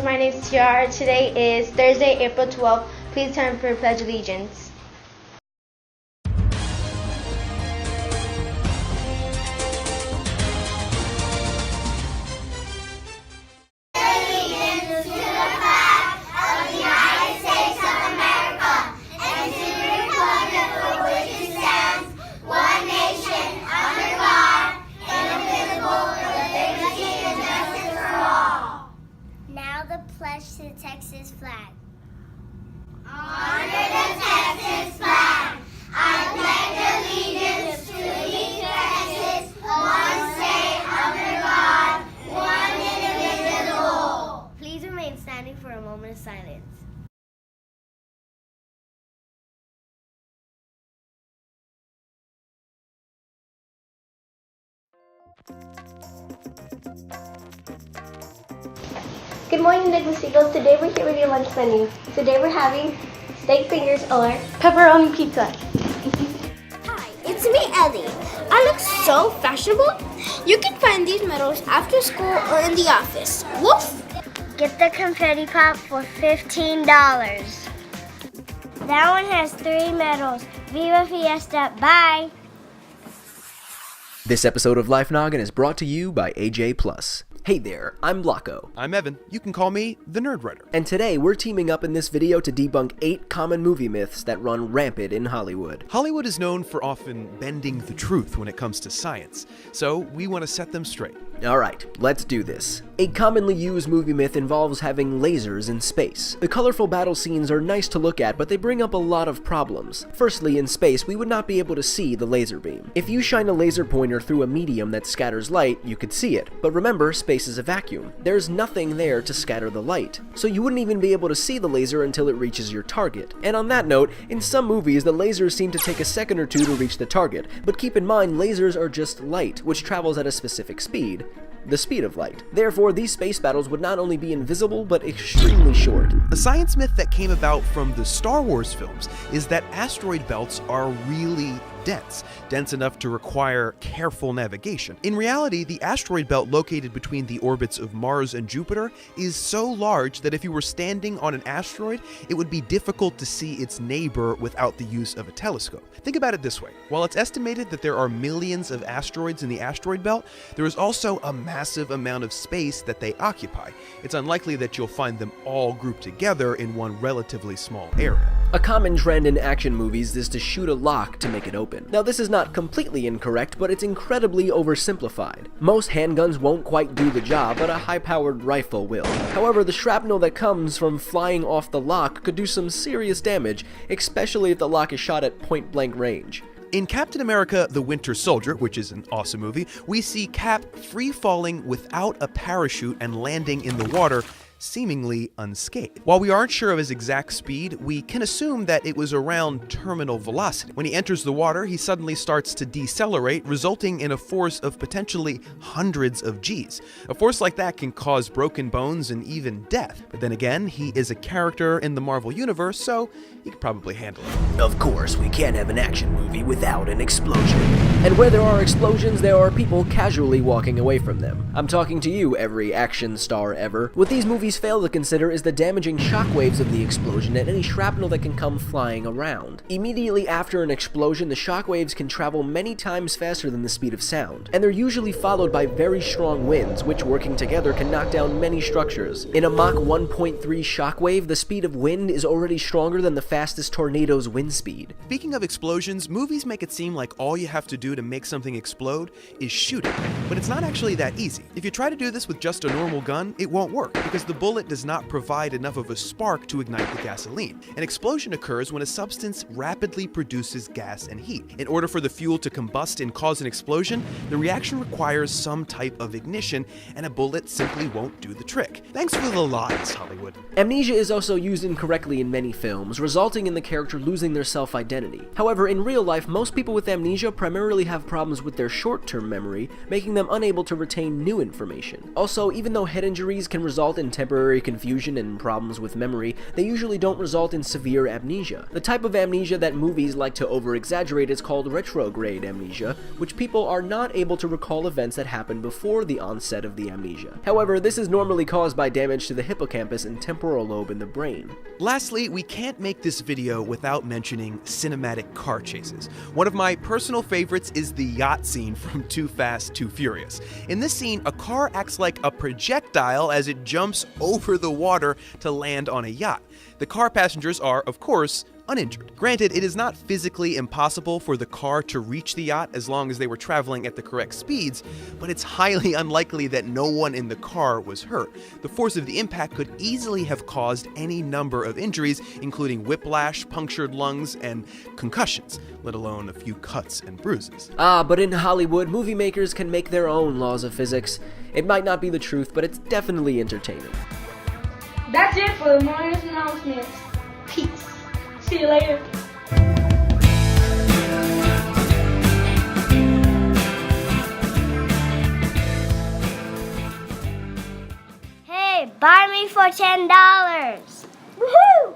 my name is Tiara. Today is Thursday, April 12th. Please turn for Pledge Allegiance. Pledge to the Texas flag. Honor the Texas flag. I pledge allegiance to each Texas, one state under God, one indivisible. Please remain standing for a moment of silence. Good morning, Douglas Eagles. Today we're here with your lunch menu. Today we're having steak fingers or pepperoni pizza. Hi, it's me, Ellie. I look so fashionable. You can find these medals after school or in the office. Woof! Get the confetti pop for $15. That one has 3 medals. Viva Fiesta. Bye. This episode of Life Noggin is brought to you by AJ+. Hey there, I'm Blocko. I'm Evan. You can call me the Nerd Writer. And today we're teaming up in this video to debunk 8 common movie myths that run rampant in Hollywood. Hollywood is known for often bending the truth when it comes to science, so we want to set them straight. Alright, let's do this. A commonly used movie myth involves having lasers in space. The colorful battle scenes are nice to look at, but they bring up a lot of problems. Firstly, in space, we would not be able to see the laser beam. If you shine a laser pointer through a medium that scatters light, you could see it. But remember, space is a vacuum. There's nothing there to scatter the light. So you wouldn't even be able to see the laser until it reaches your target. And on that note, in some movies, the lasers seem to take a second or two to reach the target. But keep in mind, lasers are just light, which travels at a specific speed. The speed of light. Therefore, these space battles would not only be invisible, but extremely short. A science myth that came about from the Star Wars films is that asteroid belts are really dense enough to require careful navigation. In reality, the asteroid belt located between the orbits of Mars and Jupiter is so large that if you were standing on an asteroid, it would be difficult to see its neighbor without the use of a telescope. Think about it this way. While it's estimated that there are millions of asteroids in the asteroid belt, there is also a massive amount of space that they occupy. It's unlikely that you'll find them all grouped together in one relatively small area. A common trend in action movies is to shoot a lock to make it open. Now, this is not completely incorrect, but it's incredibly oversimplified. Most handguns won't quite do the job, but a high-powered rifle will. However, the shrapnel that comes from flying off the lock could do some serious damage, especially if the lock is shot at point-blank range. In Captain America: The Winter Soldier, which is an awesome movie, we see Cap free-falling without a parachute and landing in the water, seemingly unscathed. While we aren't sure of his exact speed, we can assume that it was around terminal velocity. When he enters the water, he suddenly starts to decelerate, resulting in a force of potentially hundreds of Gs. A force like that can cause broken bones and even death. But then again, he is a character in the Marvel Universe, so he could probably handle it. Of course, we can't have an action movie without an explosion. And where there are explosions, there are people casually walking away from them. I'm talking to you, every action star ever. What these movies fail to consider is the damaging shockwaves of the explosion and any shrapnel that can come flying around. Immediately after an explosion, the shockwaves can travel many times faster than the speed of sound, and they're usually followed by very strong winds, which working together can knock down many structures. In a Mach 1.3 shockwave, the speed of wind is already stronger than the fastest tornado's wind speed. Speaking of explosions, movies make it seem like all you have to do to make something explode is shoot it, but it's not actually that easy. If you try to do this with just a normal gun, it won't work, because the bullet does not provide enough of a spark to ignite the gasoline. An explosion occurs when a substance rapidly produces gas and heat. In order for the fuel to combust and cause an explosion, the reaction requires some type of ignition, and a bullet simply won't do the trick. Thanks for the lies, Hollywood. Amnesia is also used incorrectly in many films, resulting in the character losing their self-identity. However, in real life, most people with amnesia primarily generally have problems with their short-term memory, making them unable to retain new information. Also, even though head injuries can result in temporary confusion and problems with memory, they usually don't result in severe amnesia. The type of amnesia that movies like to over-exaggerate is called retrograde amnesia, which people are not able to recall events that happened before the onset of the amnesia. However, this is normally caused by damage to the hippocampus and temporal lobe in the brain. Lastly, we can't make this video without mentioning cinematic car chases. One of my personal favorites is the yacht scene from Too Fast, Too Furious. In this scene, a car acts like a projectile as it jumps over the water to land on a yacht. The car passengers are, of course, uninjured. Granted, it is not physically impossible for the car to reach the yacht as long as they were traveling at the correct speeds, but it's highly unlikely that no one in the car was hurt. The force of the impact could easily have caused any number of injuries, including whiplash, punctured lungs, and concussions, let alone a few cuts and bruises. But in Hollywood, movie makers can make their own laws of physics. It might not be the truth, but it's definitely entertaining. That's it for the morning's announcements. Peace. See you later. Hey, buy me for $10. Woohoo!